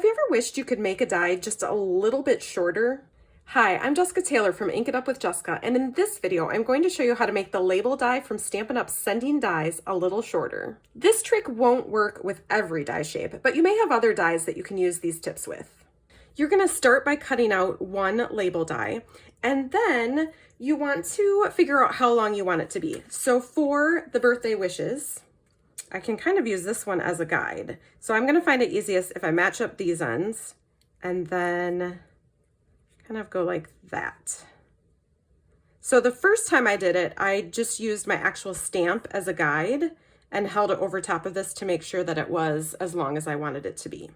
Have you ever wished you could make a die just a little bit shorter? Hi, I'm Jessica Taylor from Ink It Up with Jessica, and in this video, I'm going to show you how to make the label die from Stampin' Up! Sending dies a little shorter. This trick won't work with every die shape, but you may have other dies that you can use these tips with. You're going to start by cutting out one label die, and then you want to figure out how long you want it to be. So for the birthday wishes, I can kind of use this one as a guide. So I'm going to find it easiest if I match up these ends and then kind of go like that. So the first time I did it, I just used my actual stamp as a guide and held it over top of this to make sure that it was as long as I wanted it to be.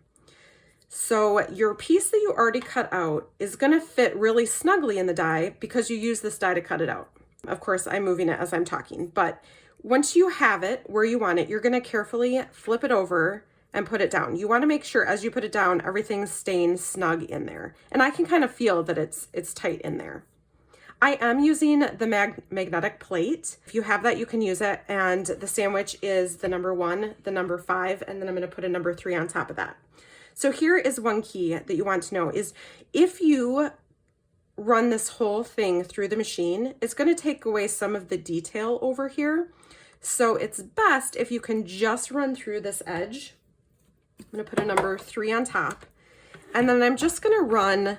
So your piece that you already cut out is going to fit really snugly in the die because you use this die to cut it out. Of course, I'm moving it as I'm talking, but once you have it where you want it, you're going to carefully flip it over and put it down. You want to make sure as you put it down, everything's staying snug in there. And I can kind of feel that it's tight in there. I am using the magnetic plate. If you have that, you can use it. And the sandwich is the number 1, the number 5, and then I'm going to put a number 3 on top of that. So here is one key that you want to know is if you run this whole thing through the machine, it's going to take away some of the detail over here. So it's best if you can just run through this edge. I'm going to put a number 3 on top, and then I'm just going to run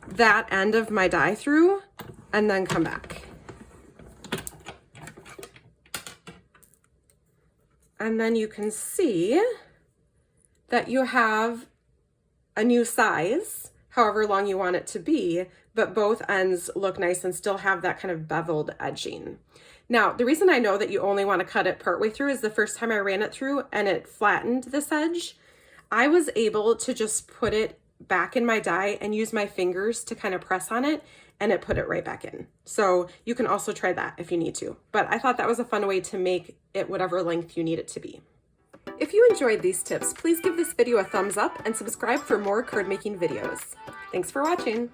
that end of my die through and then come back. And then you can see that you have a new size, however long you want it to be, but both ends look nice and still have that kind of beveled edging. Now, the reason I know that you only want to cut it partway through is the first time I ran it through and it flattened this edge, I was able to just put it back in my die and use my fingers to kind of press on it, and it put it right back in. So you can also try that if you need to. But I thought that was a fun way to make it whatever length you need it to be. If you enjoyed these tips, please give this video a thumbs up and subscribe for more card making videos. Thanks for watching.